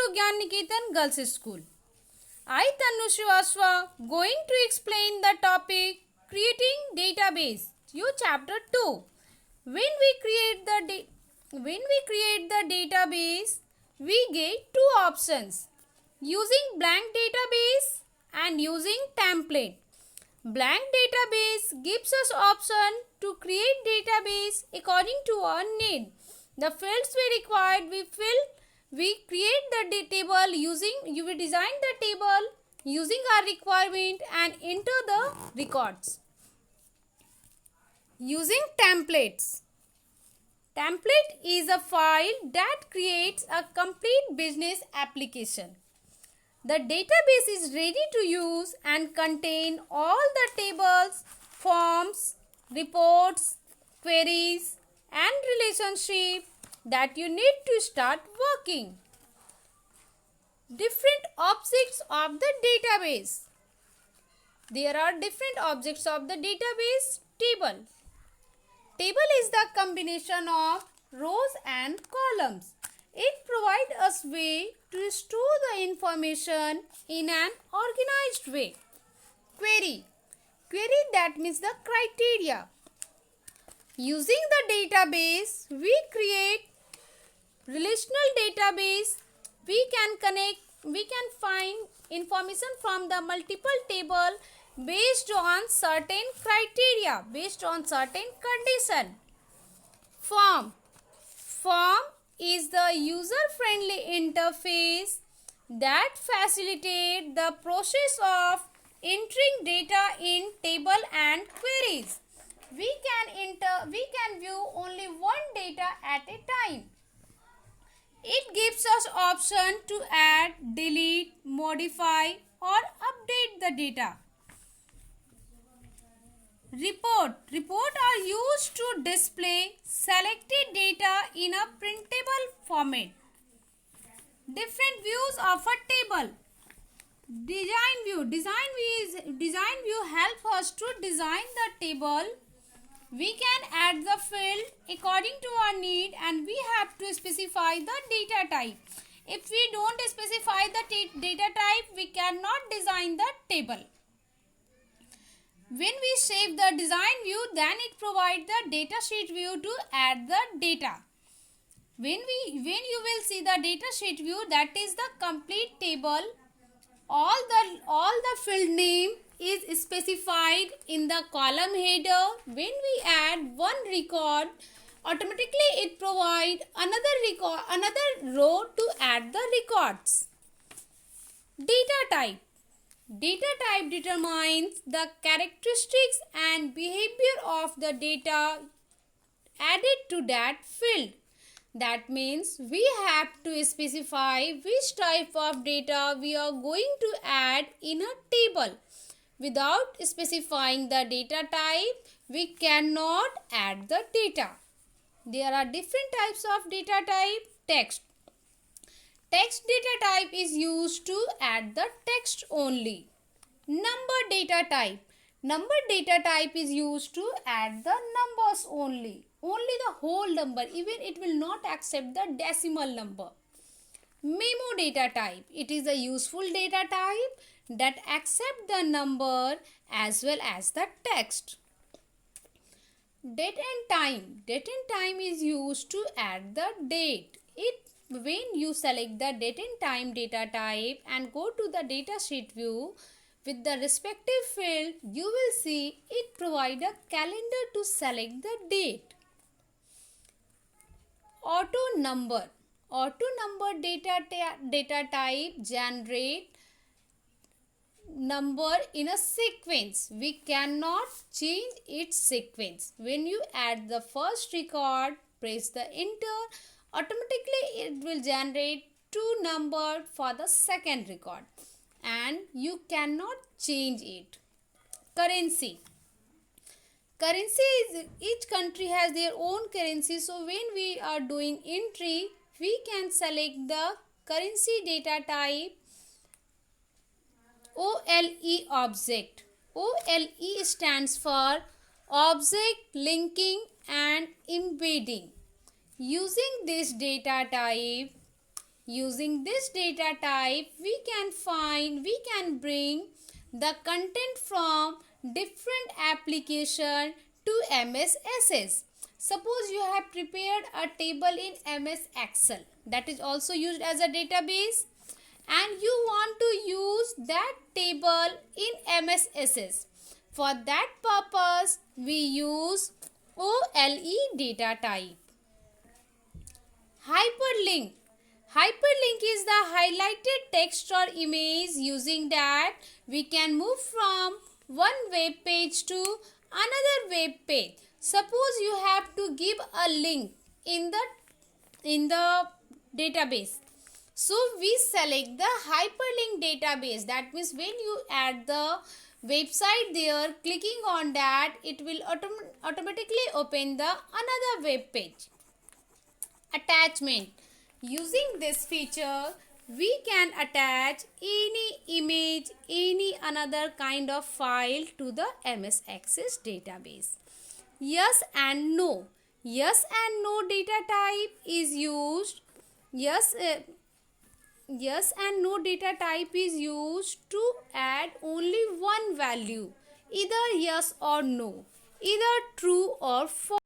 to Gyan Niketan Girls School. I, Tanu Srivastava, going to explain the topic Creating Database. You chapter 2. When we create the database, we get two options: using blank database and using template. Blank database gives us option to create database according to our need. The fields we required we fill. We create the table we design the table using our requirement and enter the records. Using templates. Template is a file that creates a complete business application. The database is ready to use and contain all the tables, forms, reports, queries and relationships that you need to start working. Different objects of the database. There are different objects of the database table. Table is the combination of rows and columns. It provides us way to store the information in an organized way. Query. Query, that means the criteria. Using the database, we create relational database. We can find information from the multiple table based on certain criteria, based on certain condition. Form. Form is the user-friendly interface that facilitates the process of entering data in table and queries. We can view only one data at a time. It gives us option to add, delete, modify or update the data. Report. Report are used to display selected data in a printable format. Different views of a table. Design view. Design view help us to design the table. We can add the field according to our need and we have to specify the data type. If we don't specify the data type, we cannot design the table. When we save the design view, then it provides the data sheet view to add the data. When you will see the data sheet view, that is the complete table. All the field name is specified in the column header. When we add one record, automatically it provides another row to add the records. Data type. Data type determines the characteristics and behavior of the data added to that field. That means we have to specify which type of data we are going to add in a table. Without specifying the data type, we cannot add the data. There are different types of data type. Text. Text data type is used to add the text only. Number data type. Number data type is used to add the numbers only. Only the whole number. Even it will not accept the decimal number. Memo data type. It is a useful data type that accept the number as well as the text. Date and time. Date and time is used to add the date. When you select the date and time data type and go to the data sheet view with the respective field, you will see it provide a calendar to select the date. Auto number. Auto number data type generate number in a sequence. We cannot change its sequence. When you add the first record, press the enter, automatically it will generate two numbers for the second record and you cannot change it. Currency. Currency is, each country has their own currency, so when we are doing entry, we can select the currency data type OLE object. OLE stands for Object Linking and Embedding. Using this data type, Using this data type, we can bring the content from different application to MS Access. Suppose you have prepared a table in MS Excel that is also used as a database, and you want to use that table in MS Access. For that purpose, we use OLE data type. Hyperlink. Hyperlink is the highlighted text or image. Using that, we can move from one web page to another web page. Suppose you have to give a link in the database. So we select the hyperlink database. That means when you add the website there, clicking on that, it will automatically open the another web page. Attachment. Using this feature, we can attach any image, any another kind of file to the MS Access database. Yes and no. Yes and no data type is used. Yes and no data type is used to add only one value, either yes or no, either true or false.